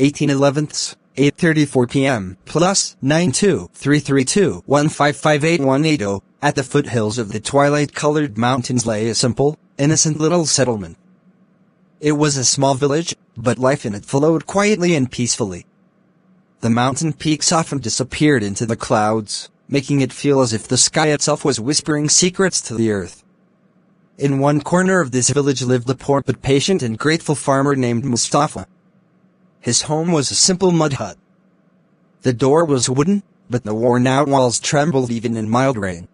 18/11, 8:34 p.m. plus 92-332-1558180. At the foothills of the twilight-colored mountains lay a simple, innocent little settlement. It was a small village, but life in it flowed quietly and peacefully. The mountain peaks often disappeared into the clouds, making it feel as if the sky itself was whispering secrets to the earth. In one corner of this village lived a poor but patient and grateful farmer named Mustafa. His home was a simple mud hut. The door was wooden, but the worn-out walls trembled even in mild rain.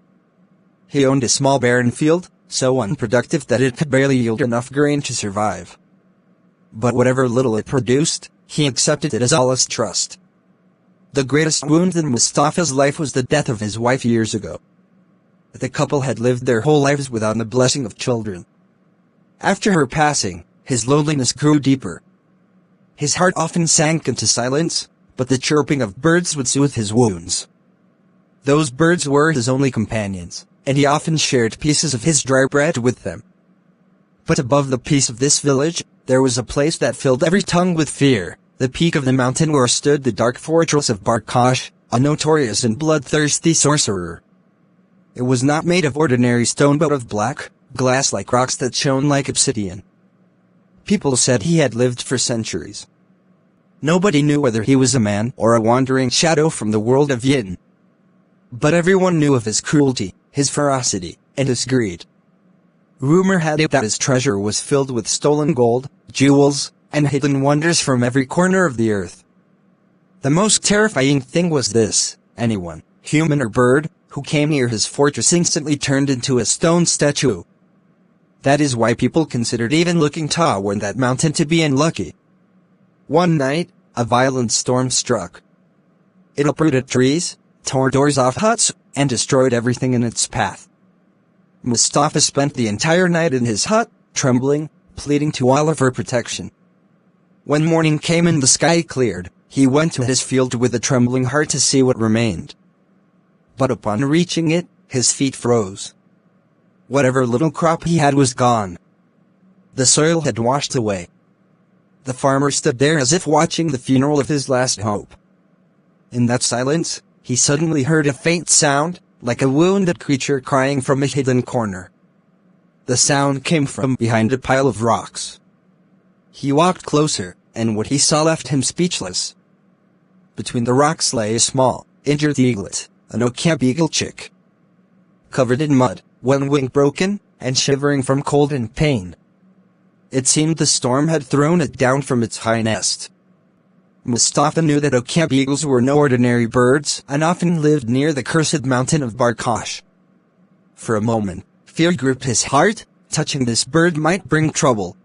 He owned a small barren field, so unproductive that it could barely yield enough grain to survive. But whatever little it produced, he accepted it as Allah's trust. The greatest wound in Mustafa's life was the death of his wife years ago. The couple had lived their whole lives without the blessing of children. After her passing, his loneliness grew deeper. His heart often sank into silence, but the chirping of birds would soothe his wounds. Those birds were his only companions, and he often shared pieces of his dry bread with them. But above the peace of this village, there was a place that filled every tongue with fear, the peak of the mountain where stood the dark fortress of Barkash, a notorious and bloodthirsty sorcerer. It was not made of ordinary stone but of black, glass-like rocks that shone like obsidian. People said he had lived for centuries. Nobody knew whether he was a man or a wandering shadow from the world of Yin. But everyone knew of his cruelty, his ferocity, and his greed. Rumor had it that his treasure was filled with stolen gold, jewels, and hidden wonders from every corner of the earth. The most terrifying thing was this: anyone, human or bird, who came near his fortress instantly turned into a stone statue. That is why people considered even looking toward that mountain to be unlucky. One night, a violent storm struck. It uprooted trees, tore doors off huts, and destroyed everything in its path. Mustafa spent the entire night in his hut, trembling, pleading to Allah for protection. When morning came and the sky cleared, he went to his field with a trembling heart to see what remained. But upon reaching it, his feet froze. Whatever little crop he had was gone. The soil had washed away. The farmer stood there as if watching the funeral of his last hope. In that silence, he suddenly heard a faint sound, like a wounded creature crying from a hidden corner. The sound came from behind a pile of rocks. He walked closer, and what he saw left him speechless. Between the rocks lay a small, injured eaglet, an okap eagle chick. Covered in mud, one wing broken, and shivering from cold and pain. It seemed the storm had thrown it down from its high nest. Mustafa knew that okap eagles were no ordinary birds and often lived near the cursed mountain of Barkash. For a moment, fear gripped his heart, touching this bird might bring trouble.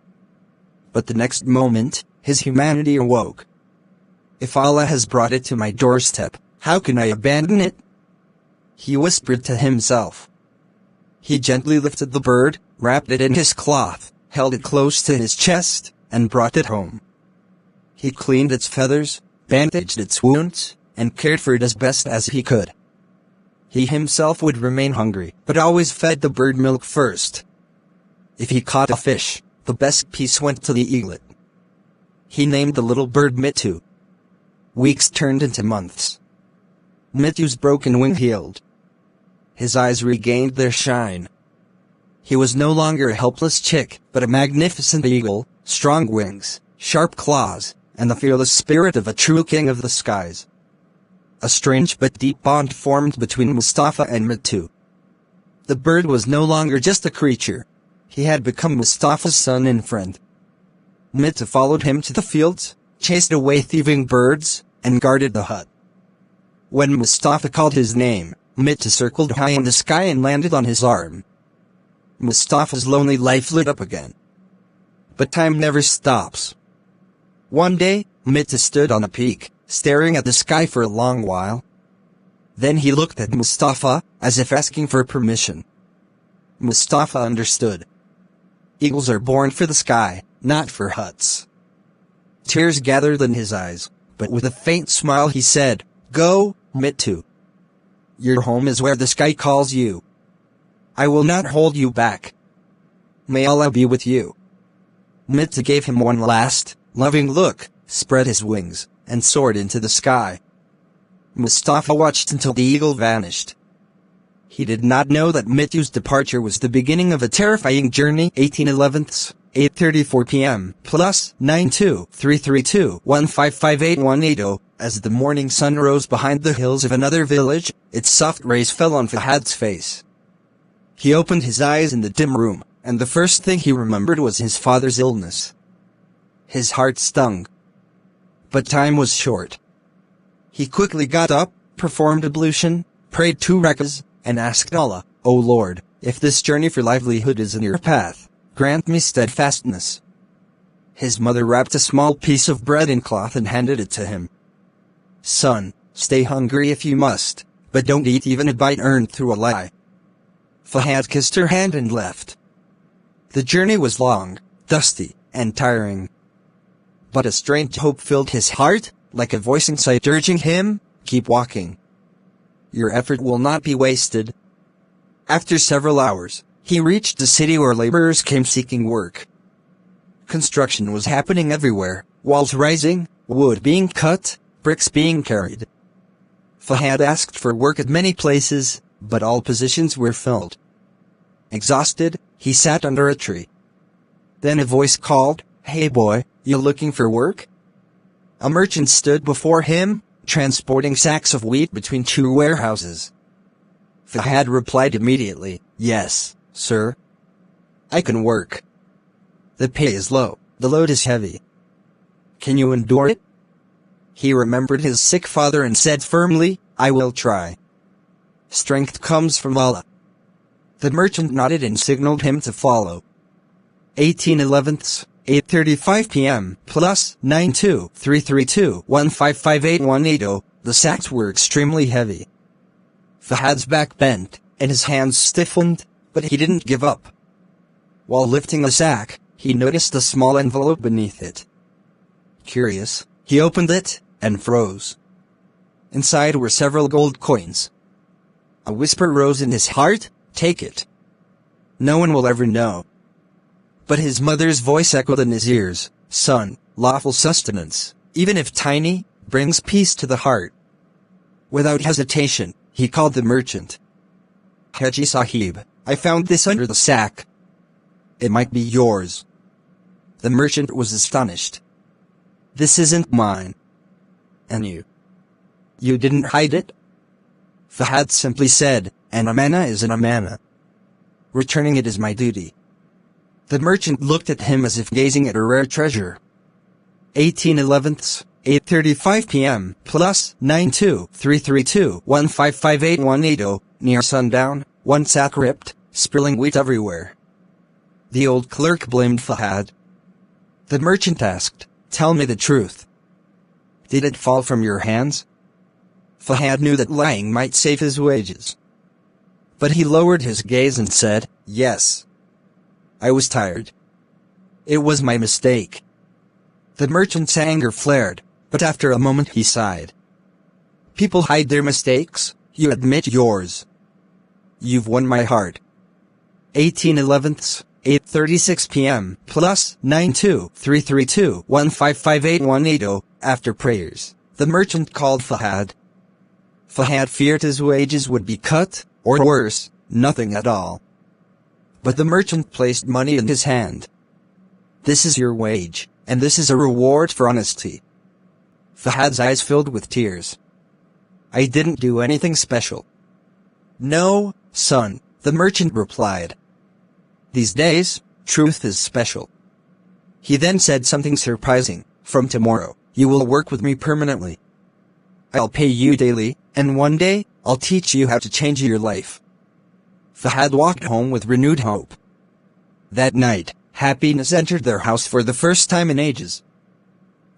But the next moment, his humanity awoke. If Allah has brought it to my doorstep, how can I abandon it? He whispered to himself. He gently lifted the bird, wrapped it in his cloth, held it close to his chest, and brought it home. He cleaned its feathers, bandaged its wounds, and cared for it as best as he could. He himself would remain hungry, but always fed the bird milk first. If he caught a fish, the best piece went to the eaglet. He named the little bird Mitu. Weeks turned into months. Mitu's broken wing healed. His eyes regained their shine. He was no longer a helpless chick, but a magnificent eagle, strong wings, sharp claws, and the fearless spirit of a true king of the skies. A strange but deep bond formed between Mustafa and Mitu. The bird was no longer just a creature. He had become Mustafa's son and friend. Mitu followed him to the fields, chased away thieving birds, and guarded the hut. When Mustafa called his name, Mitu circled high in the sky and landed on his arm. Mustafa's lonely life lit up again. But time never stops. One day, Mitu stood on a peak, staring at the sky for a long while. Then he looked at Mustafa, as if asking for permission. Mustafa understood. Eagles are born for the sky, not for huts. Tears gathered in his eyes, but with a faint smile he said, "Go, Mitu. Your home is where the sky calls you. I will not hold you back. May Allah be with you." Mitu gave him one last, loving look, spread his wings, and soared into the sky. Mustafa watched until the eagle vanished. He did not know that Mithu's departure was the beginning of a terrifying journey. 18/11, 8:34 p.m. plus 92-332-1558180. As the morning sun rose behind the hills of another village, its soft rays fell on Fahad's face. He opened his eyes in the dim room, and the first thing he remembered was his father's illness. His heart stung. But time was short. He quickly got up, performed ablution, prayed 2 rakahs, and asked Allah, "O Lord, if this journey for livelihood is in your path, grant me steadfastness." His mother wrapped a small piece of bread in cloth and handed it to him. "Son, stay hungry if you must, but don't eat even a bite earned through a lie." Fahad kissed her hand and left. The journey was long, dusty, and tiring. But a strange hope filled his heart, like a voice inside urging him, "Keep walking. Your effort will not be wasted." After several hours, he reached a city where laborers came seeking work. Construction was happening everywhere, walls rising, wood being cut, bricks being carried. Fahad asked for work at many places, but all positions were filled. Exhausted, he sat under a tree. Then a voice called, "Hey boy, you looking for work?" A merchant stood before him, transporting sacks of wheat between 2 warehouses. Fahad replied immediately, "Yes, sir. I can work. The pay is low, the load is heavy. Can you endure it?" He remembered his sick father and said firmly, "I will try. Strength comes from Allah." The merchant nodded and signaled him to follow. 18/11, 8:35 p.m. plus 92-332-1558180. The sacks were extremely heavy. Fahad's back bent, and his hands stiffened, but he didn't give up. While lifting the sack, he noticed a small envelope beneath it. Curious, he opened it, and froze. Inside were several gold coins. A whisper rose in his heart, "Take it. No one will ever know." But his mother's voice echoed in his ears, "Son, lawful sustenance, even if tiny, brings peace to the heart." Without hesitation, he called the merchant. "Haji Sahib, I found this under the sack. It might be yours." The merchant was astonished. "This isn't mine." "And you? You didn't hide it?" Fahad simply said, "An amana is an amana. Returning it is my duty." The merchant looked at him as if gazing at a rare treasure. 18/11, 8:35 p.m. plus 92-332-1558180. Near sundown, one sack ripped, spilling wheat everywhere. The old clerk blamed Fahad. The merchant asked, "Tell me the truth. Did it fall from your hands?" Fahad knew that lying might save his wages. But he lowered his gaze and said, "Yes. I was tired. It was my mistake." The merchant's anger flared, but after a moment he sighed. "People hide their mistakes, you admit yours. You've won my heart." 18/11, 8:36 p.m. plus 92-332-1558180. After prayers, the merchant called Fahad. Fahad feared his wages would be cut, or worse, nothing at all. But the merchant placed money in his hand. "This is your wage, and this is a reward for honesty." Fahad's eyes filled with tears. "I didn't do anything special." "No, son," the merchant replied. "These days, truth is special." He then said something surprising, "From tomorrow, you will work with me permanently. I'll pay you daily, and one day, I'll teach you how to change your life." Fahad walked home with renewed hope. That night, happiness entered their house for the first time in ages.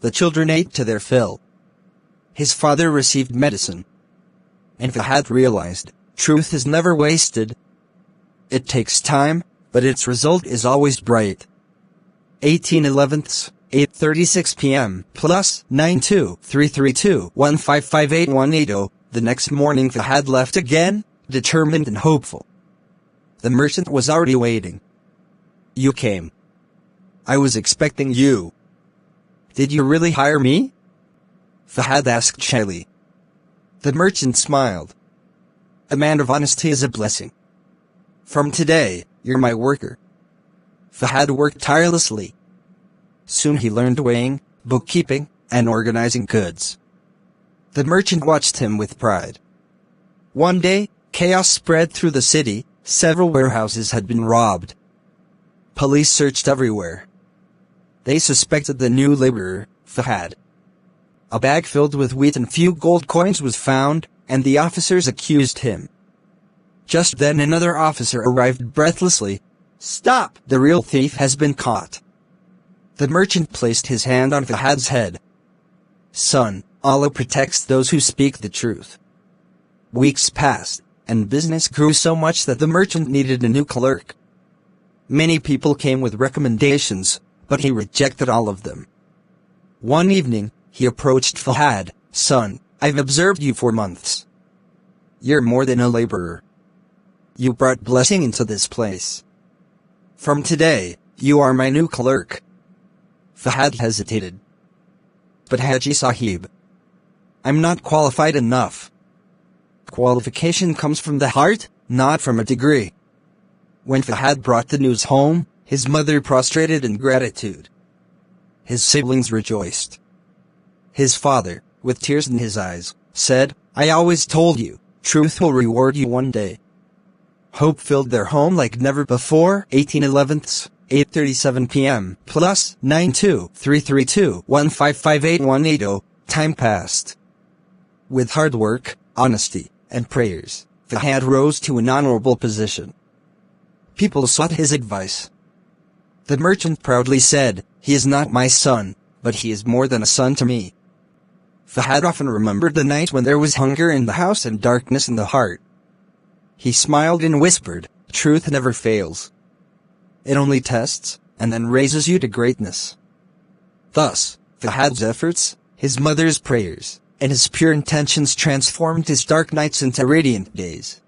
The children ate to their fill. His father received medicine. And Fahad realized, truth is never wasted. It takes time, but its result is always bright. 18/11, 8:36 p.m. plus 92-332-1558180. The next morning Fahad left again, determined and hopeful. The merchant was already waiting. "You came. I was expecting you." Did you really hire me? Fahad asked shyly. The merchant smiled. A man of honesty is a blessing. From today, you're my worker. Fahad worked tirelessly. Soon he learned weighing, bookkeeping, and organizing goods. The merchant watched him with pride. One day, chaos spread through the city. Several warehouses had been robbed. Police searched everywhere. They suspected the new laborer, Fahad. A bag filled with wheat and few gold coins was found, and the officers accused him. Just then another officer arrived breathlessly. Stop! The real thief has been caught. The merchant placed his hand on Fahad's head. Son, Allah protects those who speak the truth. Weeks passed, and business grew so much that the merchant needed a new clerk. Many people came with recommendations, but he rejected all of them. One evening, he approached Fahad. Son, I've observed you for months. You're more than a laborer. You brought blessing into this place. From today, you are my new clerk. Fahad hesitated. But Haji Sahib, I'm not qualified enough. Qualification comes from the heart, not from a degree. When Fahad brought the news home, his mother prostrated in gratitude. His siblings rejoiced. His father, with tears in his eyes, said, I always told you, truth will reward you one day. Hope filled their home like never before. 18/11, 8:37 p.m. plus 92-332-1558180. Time passed. With hard work, honesty, and prayers, Fahad rose to an honorable position. People sought his advice. The merchant proudly said, he is not my son, but he is more than a son to me. Fahad often remembered the night when there was hunger in the house and darkness in the heart. He smiled and whispered, truth never fails. It only tests, and then raises you to greatness. Thus, Fahad's efforts, his mother's prayers, and his pure intentions transformed his dark nights into radiant days.